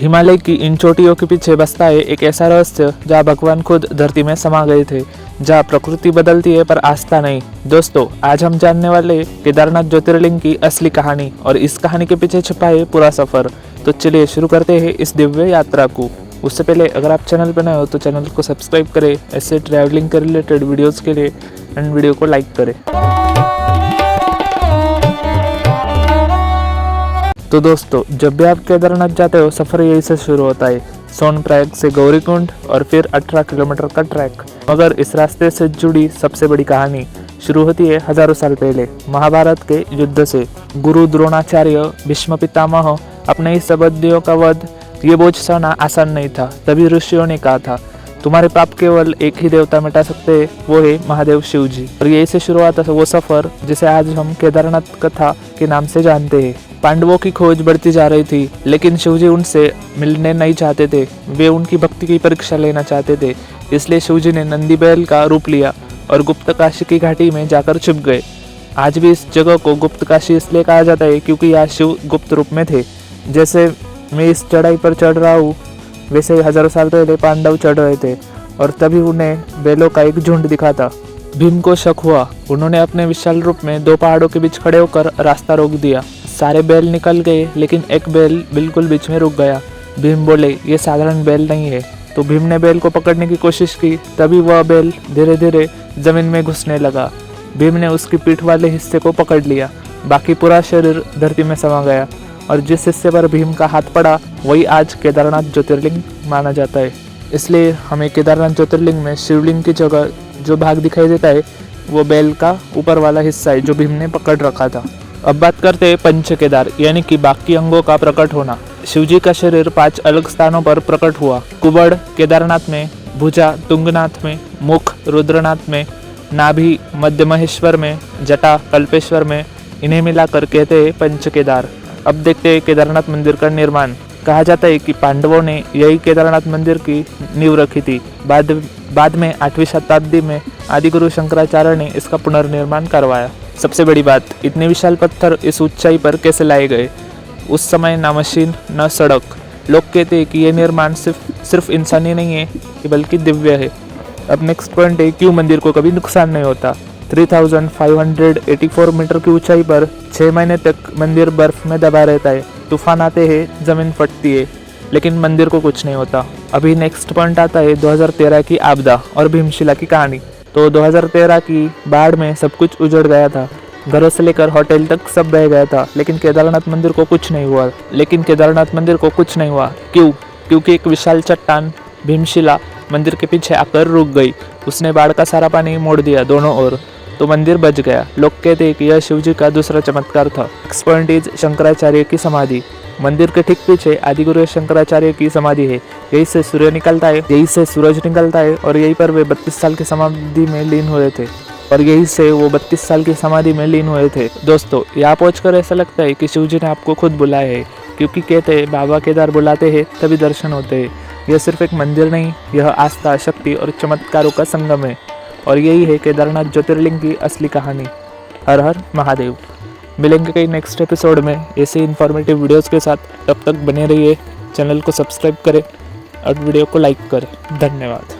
हिमालय की इन चोटियों के पीछे बसता है एक ऐसा रहस्य जहाँ भगवान खुद धरती में समा गए थे, जहाँ प्रकृति बदलती है पर आस्था नहीं। दोस्तों, आज हम जानने वाले केदारनाथ ज्योतिर्लिंग की असली कहानी और इस कहानी के पीछे छुपा है पूरा सफर। तो चलिए शुरू करते हैं इस दिव्य यात्रा को। उससे पहले अगर आप चैनल पर नए हो तो चैनल को सब्सक्राइब करें ऐसे ट्रैवलिंग के रिलेटेड वीडियोस के लिए, एंड वीडियो को लाइक करें। तो दोस्तों, जब भी आप केदारनाथ जाते हो सफ़र यही से शुरू होता है। सोनप्रयाग से गौरीकुंड और फिर 18 किलोमीटर का ट्रैक। मगर इस रास्ते से जुड़ी सबसे बड़ी कहानी शुरू होती है हजारों साल पहले, महाभारत के युद्ध से। गुरु द्रोणाचार्य, भीष्म पितामह, अपने ही संबंधियों का वध, ये बोझ सहना आसान नहीं था। तभी ऋषियों ने कहा था, तुम्हारे पाप केवल एक ही देवता मिटा सकते हैं, वो है महादेव शिव जी। और यही से शुरुआत है वो सफर जिसे आज हम केदारनाथ कथा के नाम से जानते हैं। पांडवों की खोज बढ़ती जा रही थी, लेकिन शिवजी उनसे मिलने नहीं चाहते थे। वे उनकी भक्ति की परीक्षा लेना चाहते थे। इसलिए शिवजी ने नंदी बैल का रूप लिया और गुप्त काशी की घाटी में जाकर छुप गए। आज भी इस जगह को गुप्त काशी इसलिए कहा जाता है क्योंकि यहाँ शिव गुप्त रूप में थे। जैसे मैं इस चढ़ाई पर चढ़ रहा हूँ, वैसे ही हजारों साल पहले पांडव चढ़ रहे थे और तभी उन्हें बैलों का एक झुंड दिखा था। भीम को शक हुआ। उन्होंने अपने विशाल रूप में दो पहाड़ों के बीच खड़े होकर रास्ता रोक दिया। सारे बैल निकल गए, लेकिन एक बैल बिल्कुल बीच में रुक गया। भीम बोले, ये साधारण बैल नहीं है। तो भीम ने बैल को पकड़ने की कोशिश की, तभी वह बैल धीरे धीरे जमीन में घुसने लगा। भीम ने उसकी पीठ वाले हिस्से को पकड़ लिया, बाकी पूरा शरीर धरती में समा गया और जिस हिस्से पर भीम का हाथ पड़ा वही आज केदारनाथ ज्योतिर्लिंग माना जाता है। इसलिए हमें केदारनाथ ज्योतिर्लिंग में शिवलिंग की जगह जो भाग दिखाई देता है वो बैल का ऊपर वाला हिस्सा है जो भीम ने पकड़ रखा था। अब बात करते हैं पंच केदार, यानी कि बाकी अंगों का प्रकट होना। शिवजी का शरीर 5 अलग स्थानों पर प्रकट हुआ। कुबड़ केदारनाथ में, भुजा तुंगनाथ में, मुख रुद्रनाथ में, नाभि मध्य महेश्वर में, जटा कल्पेश्वर में। इन्हें मिलाकर कहते हैं पंच केदार। अब देखते हैं केदारनाथ मंदिर का निर्माण। कहा जाता है कि पांडवों ने यही केदारनाथ मंदिर की नींव रखी थी। बाद में 8वीं शताब्दी में आदिगुरु शंकराचार्य ने इसका पुनर्निर्माण करवाया। सबसे बड़ी बात, इतने विशाल पत्थर इस ऊंचाई पर कैसे लाए गए? उस समय न मशीन न सड़क। लोग कहते हैं कि यह निर्माण सिर्फ इंसानी नहीं है बल्कि दिव्य है। अब नेक्स्ट पॉइंट है, क्यों मंदिर को कभी नुकसान नहीं होता? 3584 मीटर की ऊंचाई पर 6 महीने तक मंदिर बर्फ में दबा रहता है। तूफान आते हैं, जमीन फटती है, लेकिन मंदिर को कुछ नहीं होता। अभी नेक्स्ट पॉइंट आता है 2013 की आपदा और भीमशिला की कहानी। तो 2013 की बाढ़ में सब कुछ उजड़ गया था। घरों से लेकर होटल तक सब बह गया था, लेकिन केदारनाथ मंदिर को कुछ नहीं हुआ। क्यों? क्योंकि एक विशाल चट्टान भीमशिला मंदिर के पीछे आकर रुक गई। उसने बाढ़ का सारा पानी मोड़ दिया दोनों ओर, तो मंदिर बच गया। लोग कहते हैं कि यह शिवजी का दूसरा चमत्कार था। नेक्स्ट पॉइंट इज शंकराचार्य की समाधि। मंदिर के ठीक पीछे आदिगुरु शंकराचार्य की समाधि है। यहीं से सूरज निकलता है और यहीं पर वे 32 साल की समाधि में लीन हुए थे। दोस्तों, यहाँ पहुंचकर ऐसा लगता है कि शिवजी ने आपको खुद बुलाया है, क्योंकि कहते हैं बाबा केदार बुलाते हैं तभी दर्शन होते हैं। यह सिर्फ एक मंदिर नहीं, यह आस्था, शक्ति और चमत्कारों का संगम है। और यही है केदारनाथ ज्योतिर्लिंग की असली कहानी। हर हर महादेव। मिलेंगे कई नेक्स्ट एपिसोड में ऐसे इन्फॉर्मेटिव वीडियोस के साथ। तब तक बने रहिए, चैनल को सब्सक्राइब करें और वीडियो को लाइक करें। धन्यवाद।